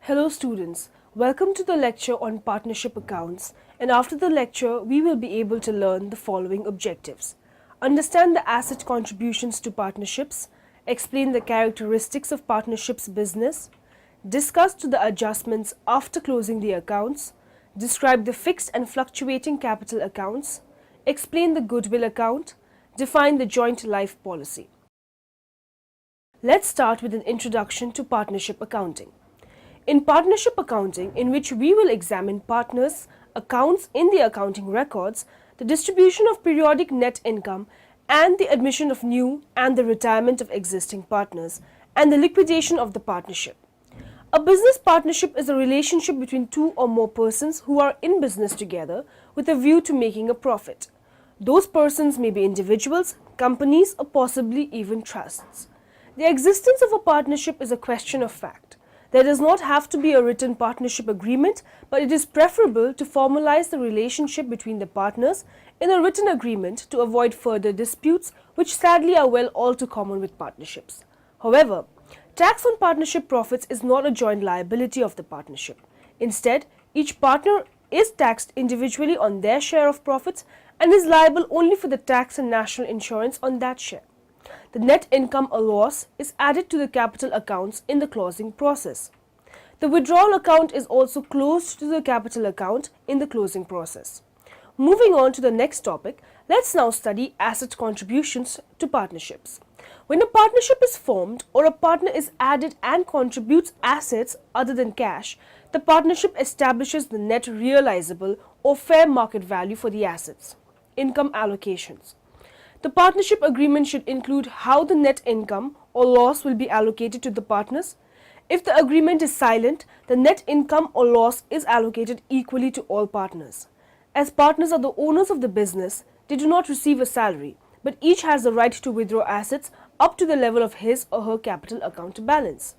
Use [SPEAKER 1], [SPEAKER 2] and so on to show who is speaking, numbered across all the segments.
[SPEAKER 1] Hello students, welcome to the lecture on partnership accounts, and after the lecture we will be able to learn the following objectives. Understand the asset contributions to partnerships, explain the characteristics of partnerships business, discuss the adjustments after closing the accounts, describe the fixed and fluctuating capital accounts, explain the goodwill account, define the joint life policy. Let's start with an introduction to partnership accounting. In partnership accounting, in which we will examine partners' accounts in the accounting records, the distribution of periodic net income, and the admission of new and the retirement of existing partners, and the liquidation of the partnership. A business partnership is a relationship between two or more persons who are in business together with a view to making a profit. Those persons may be individuals, companies, or possibly even trusts. The existence of a partnership is a question of fact. There does not have to be a written partnership agreement, but it is preferable to formalize the relationship between the partners in a written agreement to avoid further disputes, which sadly are all too common with partnerships. However, tax on partnership profits is not a joint liability of the partnership. Instead, each partner is taxed individually on their share of profits and is liable only for the tax and national insurance on that share. The net income or loss is added to the capital accounts in the closing process. The withdrawal account is also closed to the capital account in the closing process. Moving on to the next topic, let's now study asset contributions to partnerships. When a partnership is formed or a partner is added and contributes assets other than cash, the partnership establishes the net realizable or fair market value for the assets. Income allocations. The partnership agreement should include how the net income or loss will be allocated to the partners. If the agreement is silent, the net income or loss is allocated equally to all partners. As partners are the owners of the business, they do not receive a salary, but each has the right to withdraw assets up to the level of his or her capital account balance.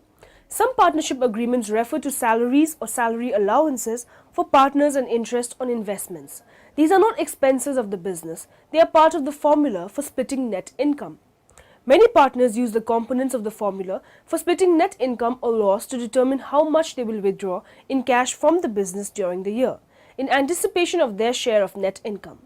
[SPEAKER 1] Some partnership agreements refer to salaries or salary allowances for partners and interest on investments. These are not expenses of the business, they are part of the formula for splitting net income. Many partners use the components of the formula for splitting net income or loss to determine how much they will withdraw in cash from the business during the year, in anticipation of their share of net income.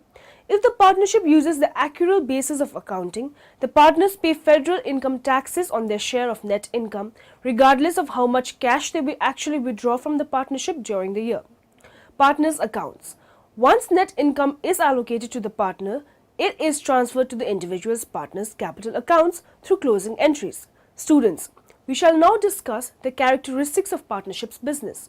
[SPEAKER 1] If the partnership uses the accrual basis of accounting, the partners pay federal income taxes on their share of net income, regardless of how much cash they will actually withdraw from the partnership during the year. Partners' accounts. Once net income is allocated to the partner, it is transferred to the individual's partner's capital accounts through closing entries. Students, we shall now discuss the characteristics of partnerships business.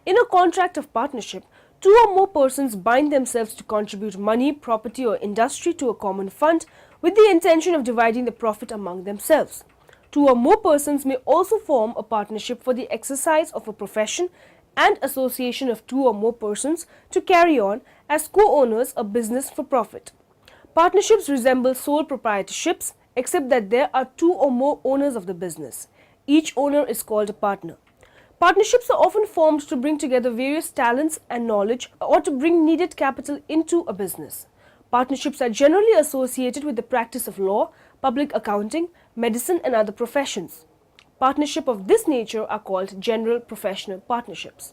[SPEAKER 1] In a contract of partnership, two or more persons bind themselves to contribute money, property, or industry to a common fund with the intention of dividing the profit among themselves. Two or more persons may also form a partnership for the exercise of a profession and association of two or more persons to carry on as co-owners a business for profit. Partnerships resemble sole proprietorships except that there are two or more owners of the business. Each owner is called a partner. Partnerships are often formed to bring together various talents and knowledge or to bring needed capital into a business. Partnerships are generally associated with the practice of law, public accounting, medicine, and other professions. Partnerships of this nature are called general professional partnerships.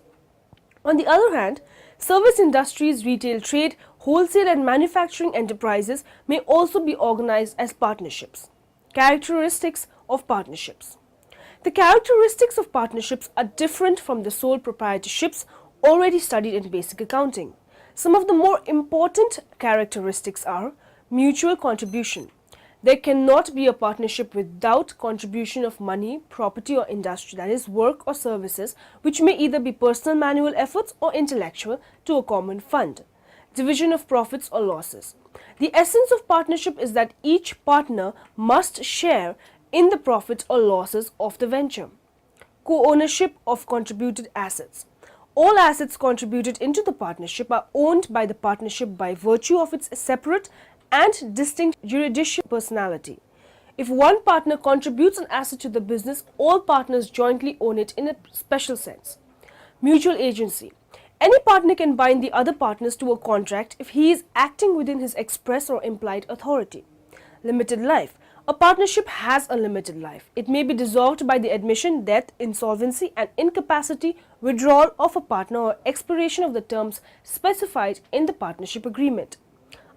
[SPEAKER 1] On the other hand, service industries, retail trade, wholesale and manufacturing enterprises may also be organized as partnerships. Characteristics of partnerships. The characteristics of partnerships are different from the sole proprietorships already studied in basic accounting. Some of the more important characteristics are mutual contribution. There cannot be a partnership without contribution of money, property or industry, that is work or services, which may either be personal manual efforts or intellectual, to a common fund. Division of profits or losses. The essence of partnership is that each partner must share in the profits or losses of the venture. Co-ownership of contributed assets. All assets contributed into the partnership are owned by the partnership by virtue of its separate and distinct juridical personality. If one partner contributes an asset to the business, all partners jointly own it in a special sense. Mutual agency. Any partner can bind the other partners to a contract if he is acting within his express or implied authority. Limited life. A partnership has a limited life. It may be dissolved by the admission, death, insolvency, and incapacity withdrawal of a partner or expiration of the terms specified in the partnership agreement.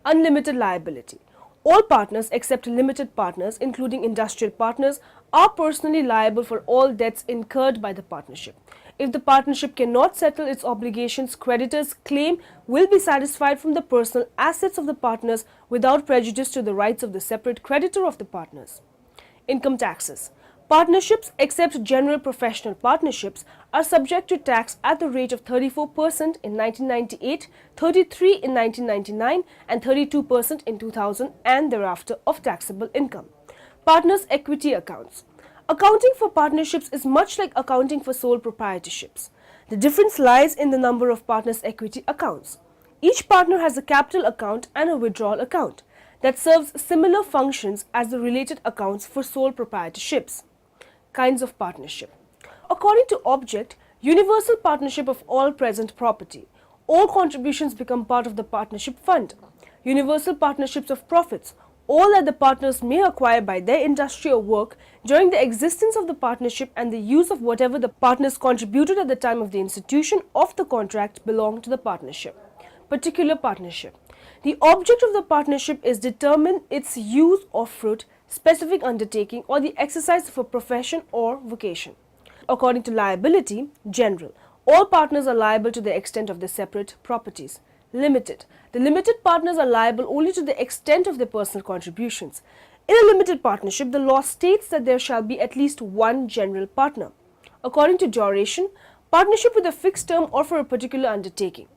[SPEAKER 1] Unlimited liability. All partners except limited partners, including industrial partners, are personally liable for all debts incurred by the partnership. If the partnership cannot settle its obligations, creditors' claim will be satisfied from the personal assets of the partners without prejudice to the rights of the separate creditor of the partners. Income taxes. Partnerships, except general professional partnerships, are subject to tax at the rate of 34% in 1998, 33% in 1999, and 32% in 2000 and thereafter of taxable income. Partners' equity accounts. Accounting for partnerships is much like accounting for sole proprietorships. The difference lies in the number of partners' equity accounts. Each partner has a capital account and a withdrawal account that serves similar functions as the related accounts for sole proprietorships. Kinds of partnership. According to object, universal partnership of all present property. All contributions become part of the partnership fund. Universal partnerships of profits. All that the partners may acquire by their industry or work during the existence of the partnership and the use of whatever the partners contributed at the time of the institution of the contract belong to the partnership. Particular partnership. The object of the partnership is determine its use or fruit, specific undertaking, or the exercise of a profession or vocation. According to liability, general. All partners are liable to the extent of their separate properties. Limited. The limited partners are liable only to the extent of their personal contributions. In a limited partnership, the law states that there shall be at least one general partner. According to duration, partnership with a fixed term or for a particular undertaking.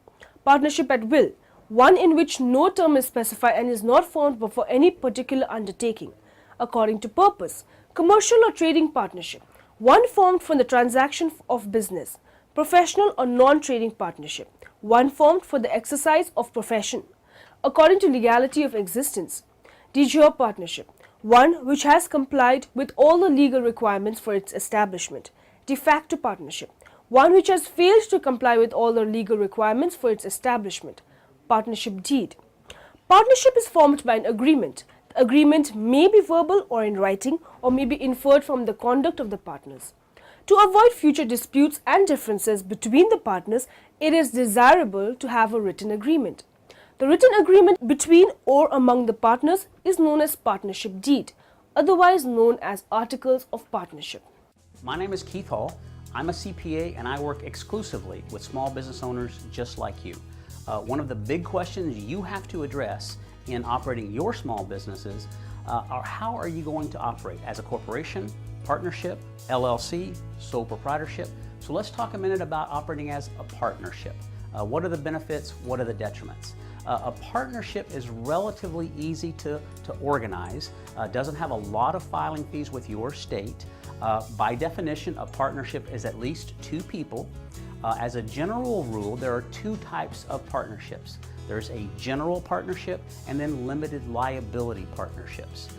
[SPEAKER 1] Partnership at will. One in which no term is specified and is not formed but for any particular undertaking. According to purpose, commercial or trading partnership, one formed for the transaction of business. Professional or non-trading partnership, one formed for the exercise of profession. According to legality of existence, de jure partnership, one which has complied with all the legal requirements for its establishment. De facto partnership, one which has failed to comply with all the legal requirements for its establishment. Partnership deed. Partnership is formed by an agreement. The agreement may be verbal or in writing or may be inferred from the conduct of the partners. To avoid future disputes and differences between the partners, it is desirable to have a written agreement. The written agreement between or among the partners is known as partnership deed, otherwise known as articles of partnership.
[SPEAKER 2] My name is Keith Hall. I'm a CPA and I work exclusively with small business owners just like you. One of the big questions you have to address in operating your small businesses are how are you going to operate as a corporation, partnership, LLC, sole proprietorship. So let's talk a minute about operating as a partnership. What are the benefits? What are the detriments? A partnership is relatively easy to organize, doesn't have a lot of filing fees with your state. By definition, a partnership is at least two people. As a general rule, there are two types of partnerships. There's a general partnership and then limited liability partnerships.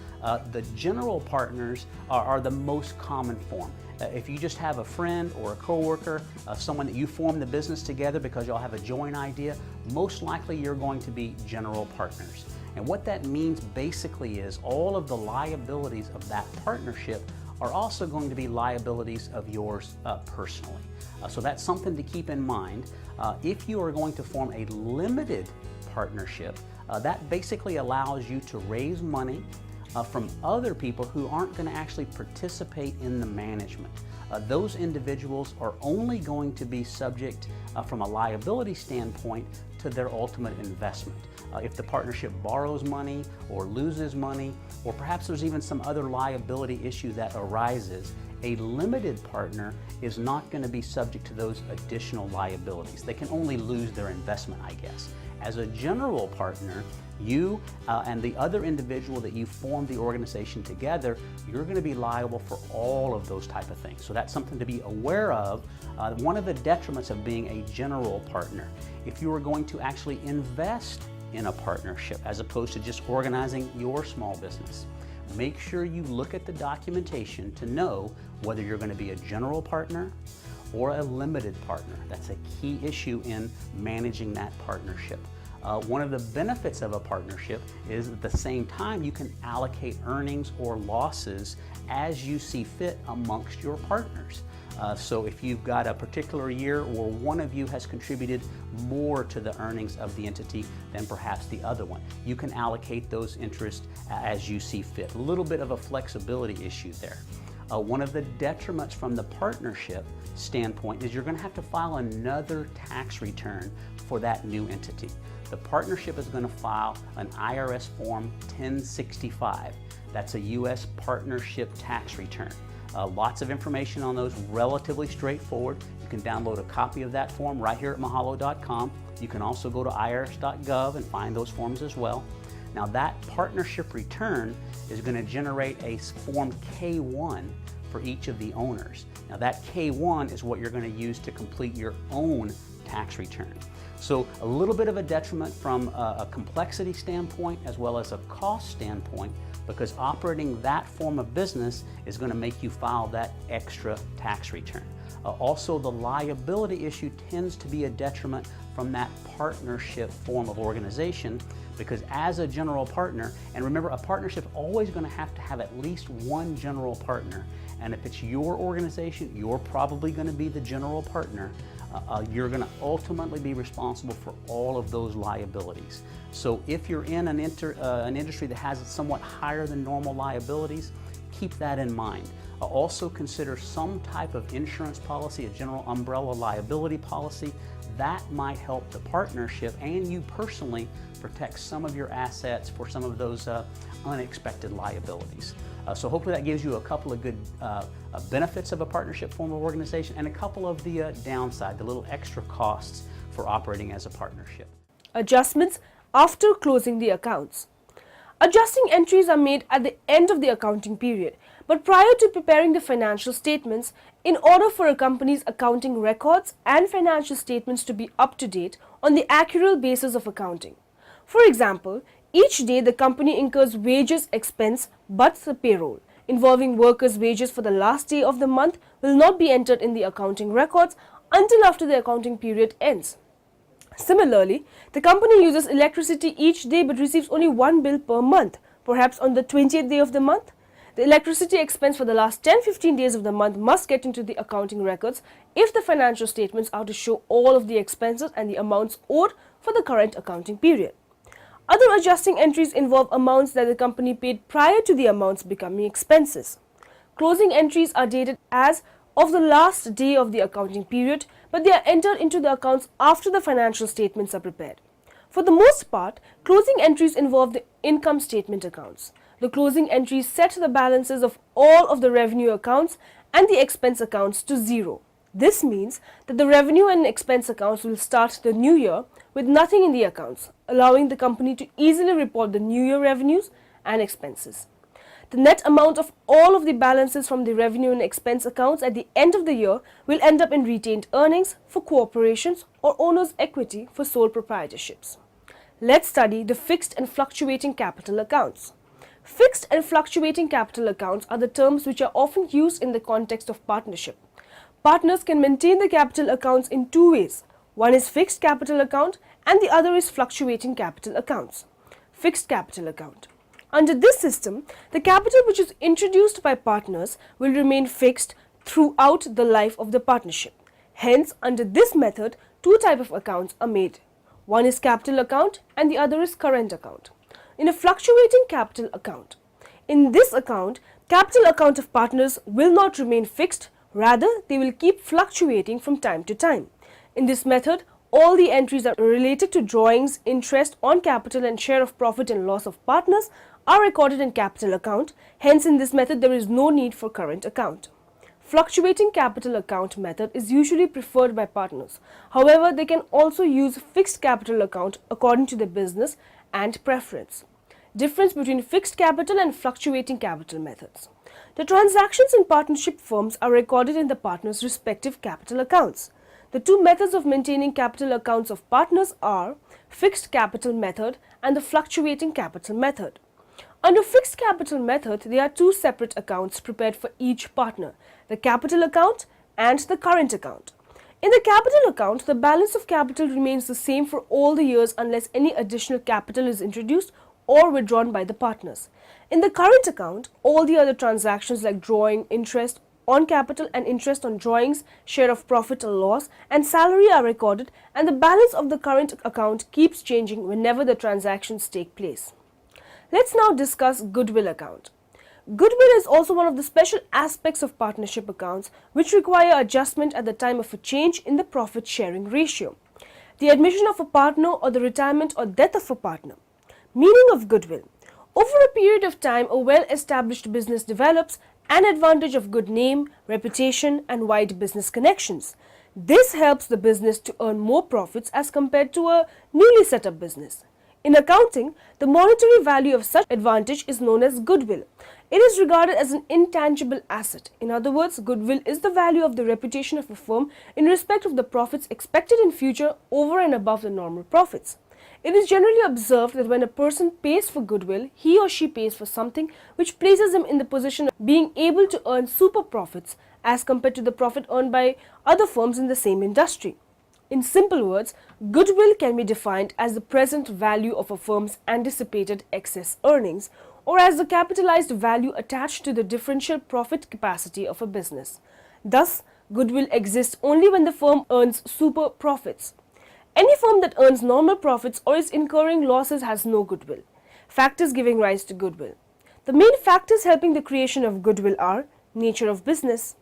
[SPEAKER 2] The general partners are the most common form. If you just have a friend or a coworker, someone that you form the business together because y'all have a joint idea, most likely you're going to be general partners. And what that means basically is all of the liabilities of that partnership are also going to be liabilities of yours personally. So that's something to keep in mind. If you are going to form a limited partnership, that basically allows you to raise money from other people who aren't going to actually participate in the management. Those individuals are only going to be subject from a liability standpoint to their ultimate investment. If the partnership borrows money or loses money, or perhaps there's even some other liability issue that arises, a limited partner is not going to be subject to those additional liabilities. They can only lose their investment, I guess. As a general partner, you and the other individual that you formed the organization together, you're going to be liable for all of those type of things. So that's something to be aware of. One of the detriments of being a general partner, if you are going to actually invest in a partnership as opposed to just organizing your small business, make sure you look at the documentation to know whether you're going to be a general partner or a limited partner. That's a key issue in managing that partnership. One of the benefits of a partnership is at the same time you can allocate earnings or losses as you see fit amongst your partners. So if you've got a particular year or one of you has contributed more to the earnings of the entity than perhaps the other one, you can allocate those interests as you see fit. A little bit of a flexibility issue there. One of the detriments from the partnership standpoint is you're going to have to file another tax return for that new entity. The partnership is going to file an IRS Form 1065. That's a U.S. partnership tax return. Lots of information on those, relatively straightforward. You can download a copy of that form right here at mahalo.com. You can also go to irs.gov and find those forms as well. Now that partnership return is going to generate a Form K-1 for each of the owners. Now that K-1 is what you're going to use to complete your own tax return. So a little bit of a detriment from a complexity standpoint as well as a cost standpoint, because operating that form of business is going to make you file that extra tax return. Also, the liability issue tends to be a detriment from that partnership form of organization, because as a general partner, and remember, a partnership is always going to have at least one general partner, and if it's your organization, you're probably going to be the general partner. You're going to ultimately be responsible for all of those liabilities. So if you're in an industry that has somewhat higher than normal liabilities, keep that in mind. Also consider some type of insurance policy, a general umbrella liability policy. That might help the partnership and you personally protect some of your assets for some of those unexpected liabilities. So hopefully that gives you a couple of good benefits of a partnership form of organization and a couple of the downside, the little extra costs for operating as a partnership.
[SPEAKER 1] Adjustments after closing the accounts. Adjusting entries are made at the end of the accounting period, but prior to preparing the financial statements, in order for a company's accounting records and financial statements to be up to date on the accurate basis of accounting. For example, each day the company incurs wages expense but the payroll involving workers' wages for the last day of the month will not be entered in the accounting records until after the accounting period ends. Similarly, the company uses electricity each day but receives only one bill per month, perhaps on the 20th day of the month. The electricity expense for the last 10-15 days of the month must get into the accounting records if the financial statements are to show all of the expenses and the amounts owed for the current accounting period. Other adjusting entries involve amounts that the company paid prior to the amounts becoming expenses. Closing entries are dated as of the last day of the accounting period, but they are entered into the accounts after the financial statements are prepared. For the most part, closing entries involve the income statement accounts. The closing entries set the balances of all of the revenue accounts and the expense accounts to zero. This means that the revenue and expense accounts will start the new year with nothing in the accounts, allowing the company to easily report the new year revenues and expenses. The net amount of all of the balances from the revenue and expense accounts at the end of the year will end up in retained earnings for corporations or owners' equity for sole proprietorships. Let's study the fixed and fluctuating capital accounts. Fixed and fluctuating capital accounts are the terms which are often used in the context of partnership. Partners can maintain the capital accounts in two ways. One is fixed capital account and the other is fluctuating capital accounts. Fixed capital account. Under this system, the capital which is introduced by partners will remain fixed throughout the life of the partnership. Hence, under this method, two types of accounts are made. One is capital account and the other is current account. In a fluctuating capital account, in this account, capital account of partners will not remain fixed, rather they will keep fluctuating from time to time. In this method, all the entries that are related to drawings, interest on capital and share of profit and loss of partners are recorded in capital account. Hence, in this method, there is no need for current account. Fluctuating capital account method is usually preferred by partners. However, they can also use fixed capital account according to their business and preference. Difference between fixed capital and fluctuating capital methods. The transactions in partnership firms are recorded in the partners' respective capital accounts. The two methods of maintaining capital accounts of partners are fixed capital method and the fluctuating capital method. Under fixed capital method, there are two separate accounts prepared for each partner, the capital account and the current account. In the capital account, the balance of capital remains the same for all the years unless any additional capital is introduced or withdrawn by the partners. In the current account, all the other transactions like drawing, interest, on capital and interest on drawings, share of profit or loss, and salary are recorded, and the balance of the current account keeps changing whenever the transactions take place. Let's now discuss goodwill account. Goodwill is also one of the special aspects of partnership accounts which require adjustment at the time of a change in the profit sharing ratio, the admission of a partner, or the retirement or death of a partner. Meaning of goodwill. Over a period of time, a well-established business develops an advantage of good name, reputation, and wide business connections. This helps the business to earn more profits as compared to a newly set up business. In accounting, the monetary value of such advantage is known as goodwill. It is regarded as an intangible asset. In other words, goodwill is the value of the reputation of a firm in respect of the profits expected in future over and above the normal profits. It is generally observed that when a person pays for goodwill, he or she pays for something which places him in the position of being able to earn super profits as compared to the profit earned by other firms in the same industry. In simple words, goodwill can be defined as the present value of a firm's anticipated excess earnings, or as the capitalized value attached to the differential profit capacity of a business. Thus, goodwill exists only when the firm earns super profits. Any firm that earns normal profits or is incurring losses has no goodwill. Factors giving rise to goodwill. The main factors helping the creation of goodwill are nature of business.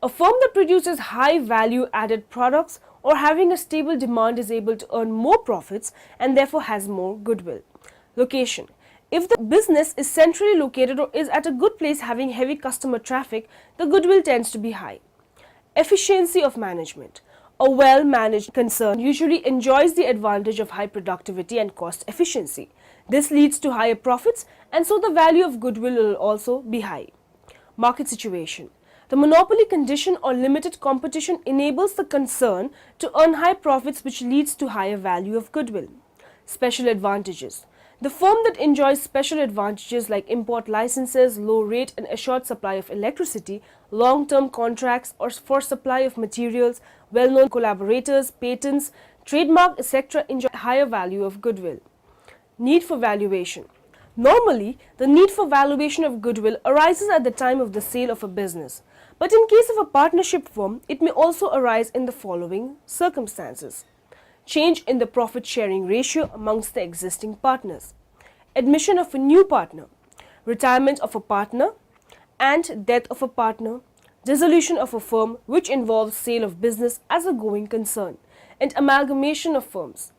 [SPEAKER 1] A firm that produces high value added products or having a stable demand is able to earn more profits and therefore has more goodwill. Location. If the business is centrally located or is at a good place having heavy customer traffic, the goodwill tends to be high. Efficiency of management. A well-managed concern usually enjoys the advantage of high productivity and cost efficiency. This leads to higher profits, and so the value of goodwill will also be high. Market situation. The monopoly condition or limited competition enables the concern to earn high profits, which leads to higher value of goodwill. Special advantages. The firm that enjoys special advantages like import licenses, low rate and assured supply of electricity, long-term contracts or for supply of materials, well-known collaborators, patents, trademark, etc. enjoy higher value of goodwill. Need for valuation. Normally, the need for valuation of goodwill arises at the time of the sale of a business. But in case of a partnership firm, it may also arise in the following circumstances. Change in the profit sharing ratio amongst the existing partners, admission of a new partner, retirement of a partner and death of a partner, dissolution of a firm which involves sale of business as a going concern, and amalgamation of firms.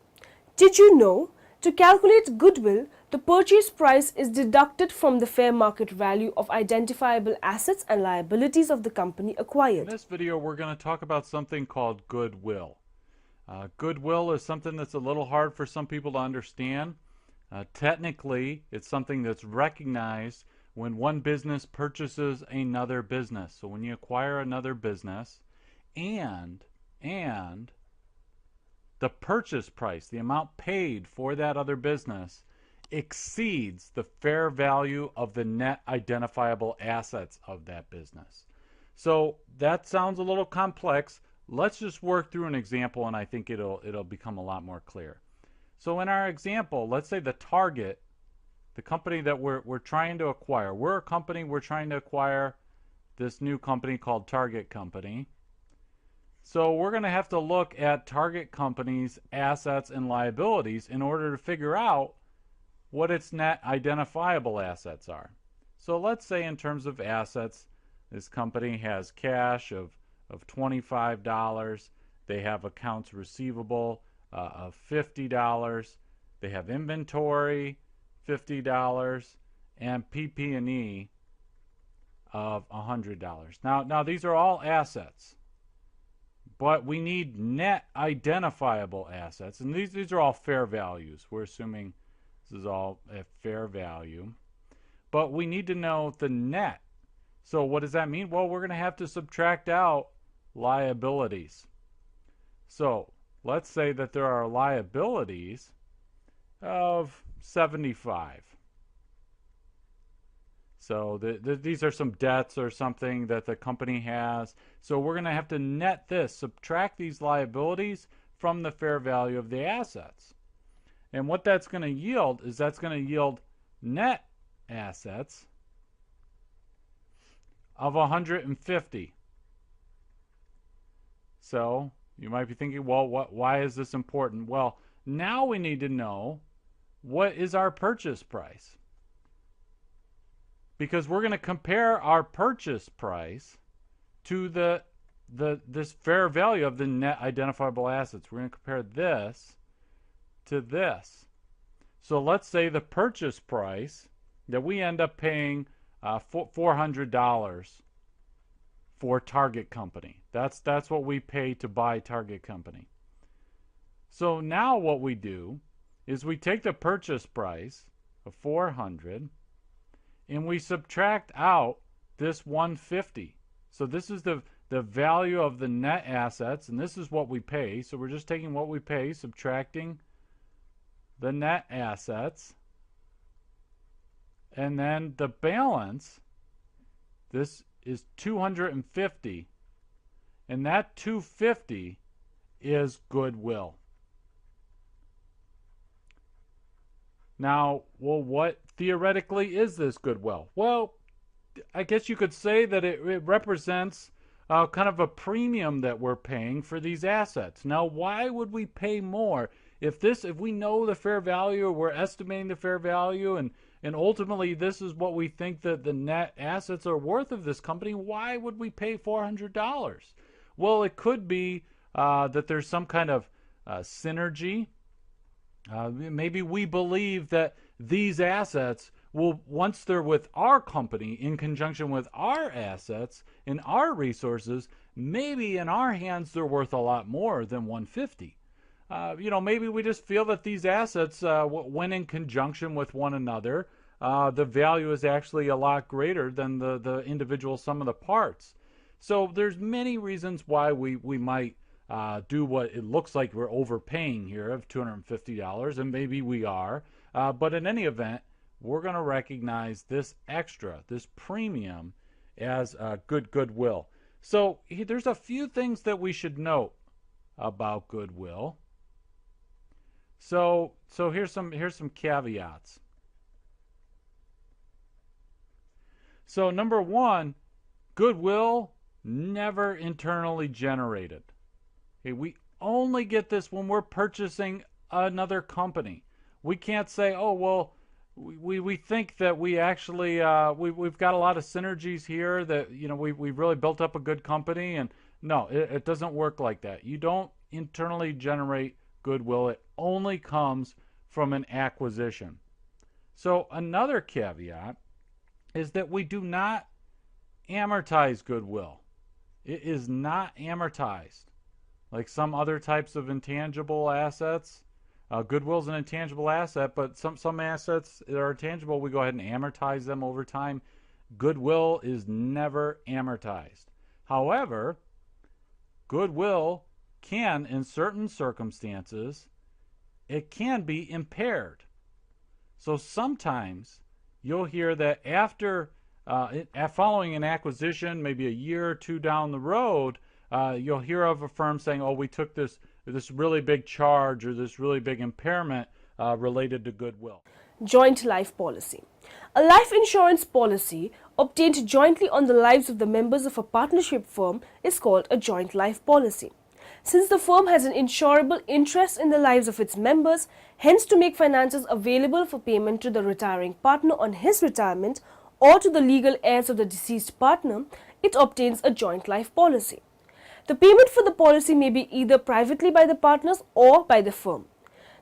[SPEAKER 1] Did you know? To calculate goodwill, the purchase price is deducted from the fair market value of identifiable assets and liabilities of the company acquired.
[SPEAKER 3] In this video, we're going to talk about something called goodwill. Goodwill is something that's a little hard for some people to understand. Technically, it's something that's recognized when one business purchases another business. So when you acquire another business and the purchase price, the amount paid for that other business, exceeds the fair value of the net identifiable assets of that business. So that sounds a little complex. Let's just work through an example and I think it'll become a lot more clear. So in our example, let's say the target, the company that we're trying to acquire. We're a company, we're trying to acquire this new company called Target Company. So we're going to have to look at Target Company's assets and liabilities in order to figure out what its net identifiable assets are. So let's say in terms of assets, this company has cash of $25. They have accounts receivable of $50. They have inventory, $50, and PP&E of $100. Now these are all assets. But we need net identifiable assets, and these are all fair values. We're assuming this is all at fair value. But we need to know the net. So what does that mean? Well, we're going to have to subtract out liabilities. So let's say that there are liabilities of 75. So these are some debts or something that the company has. So we're going to have to net this, subtract these liabilities from the fair value of the assets. And what that's going to yield is that's going to yield net assets of 150. So you might be thinking, well, why is this important? Well, now we need to know what is our purchase price. Because we're going to compare our purchase price to this fair value of the net identifiable assets. We're going to compare this to this. So let's say the purchase price that we end up paying $400 for Target Company. That's what we pay to buy Target Company. So now what we do is we take the purchase price of $400 and we subtract out this $150. So this is the value of the net assets, and this is what we pay. So we're just taking what we pay, subtracting the net assets, and then the balance, this is $250, and that $250 is goodwill. Now, well, what theoretically is this goodwill? Well, I guess you could say that it represents kind of a premium that we're paying for these assets. Now, why would we pay more if we know the fair value, we're estimating the fair value, and ultimately this is what we think that the net assets are worth of this company? Why would we pay $400? Well, it could be that there's some kind of synergy. Maybe we believe that these assets will, once they're with our company in conjunction with our assets and our resources, maybe in our hands they're worth a lot more than $150. Maybe we just feel that these assets, when in conjunction with one another, the value is actually a lot greater than the individual sum of the parts. So there's many reasons why we might do what it looks like we're overpaying here of $250, and maybe we are. But in any event, we're going to recognize this extra, this premium, as goodwill. So there's a few things that we should note about goodwill. So here's some caveats. So number one, goodwill never internally generated. Okay, we only get this when we're purchasing another company. We can't say, oh, well, we think that we actually we've got a lot of synergies here, that we've really built up a good company. And no, it doesn't work like that. You don't internally generate goodwill. It only comes from an acquisition. So another caveat is that we do not amortize goodwill. It is not amortized like some other types of intangible assets. Goodwill is an intangible asset, but some assets that are tangible, we go ahead and amortize them over time. Goodwill is never amortized. However, goodwill can, in certain circumstances, it can be impaired. So sometimes you'll hear that after following an acquisition, maybe a year or two down the road, you'll hear of a firm saying, oh, we took this really big charge or this really big impairment related to goodwill.
[SPEAKER 1] Joint life policy. A life insurance policy obtained jointly on the lives of the members of a partnership firm is called a joint life policy. Since the firm has an insurable interest in the lives of its members, hence to make finances available for payment to the retiring partner on his retirement or to the legal heirs of the deceased partner, it obtains a joint life policy. The payment for the policy may be either privately by the partners or by the firm.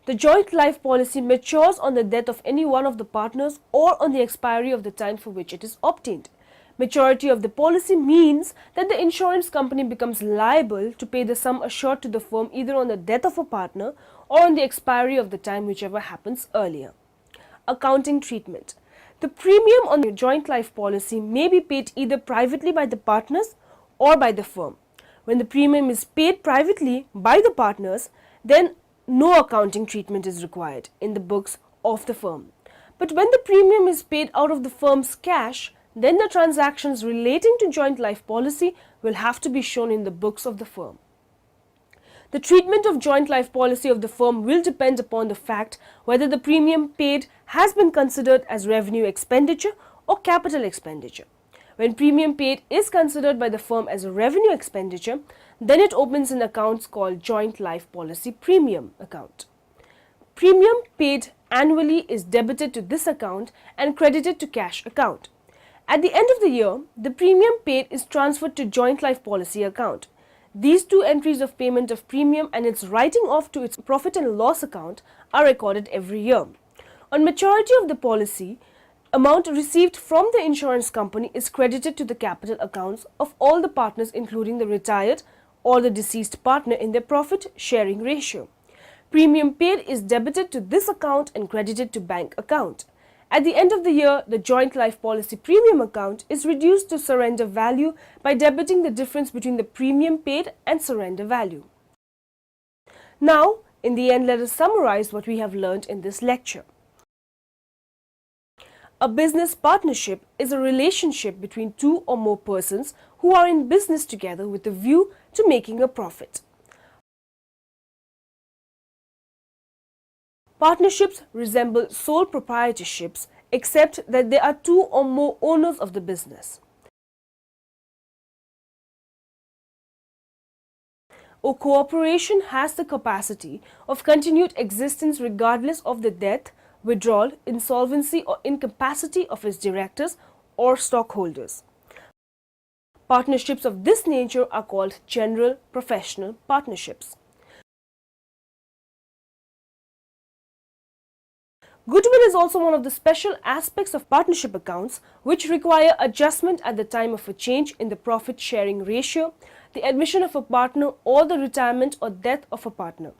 [SPEAKER 1] The joint life policy matures on the death of any one of the partners or on the expiry of the time for which it is obtained. Maturity of the policy means that the insurance company becomes liable to pay the sum assured to the firm either on the death of a partner or on the expiry of the time, whichever happens earlier. Accounting treatment. The premium on the joint life policy may be paid either privately by the partners or by the firm. When the premium is paid privately by the partners, then no accounting treatment is required in the books of the firm. But when the premium is paid out of the firm's cash, then the transactions relating to joint life policy will have to be shown in the books of the firm. The treatment of joint life policy of the firm will depend upon the fact whether the premium paid has been considered as revenue expenditure or capital expenditure. When premium paid is considered by the firm as a revenue expenditure, then it opens an account called Joint Life Policy Premium account. Premium paid annually is debited to this account and credited to cash account. At the end of the year, the premium paid is transferred to Joint Life Policy account. These two entries of payment of premium and its writing off to its profit and loss account are recorded every year. On maturity of the policy, amount received from the insurance company is credited to the capital accounts of all the partners, including the retired or the deceased partner, in their profit sharing ratio. Premium paid is debited to this account and credited to bank account. At the end of the year, the Joint Life Policy Premium account is reduced to surrender value by debiting the difference between the premium paid and surrender value. Now, in the end, let us summarize what we have learned in this lecture. A business partnership is a relationship between two or more persons who are in business together with a view to making a profit. Partnerships resemble sole proprietorships except that there are two or more owners of the business. A corporation has the capacity of continued existence regardless of the death, withdrawal, insolvency or incapacity of its directors or stockholders. Partnerships of this nature are called general professional partnerships. Goodwill is also one of the special aspects of partnership accounts which require adjustment at the time of a change in the profit sharing ratio, the admission of a partner or the retirement or death of a partner.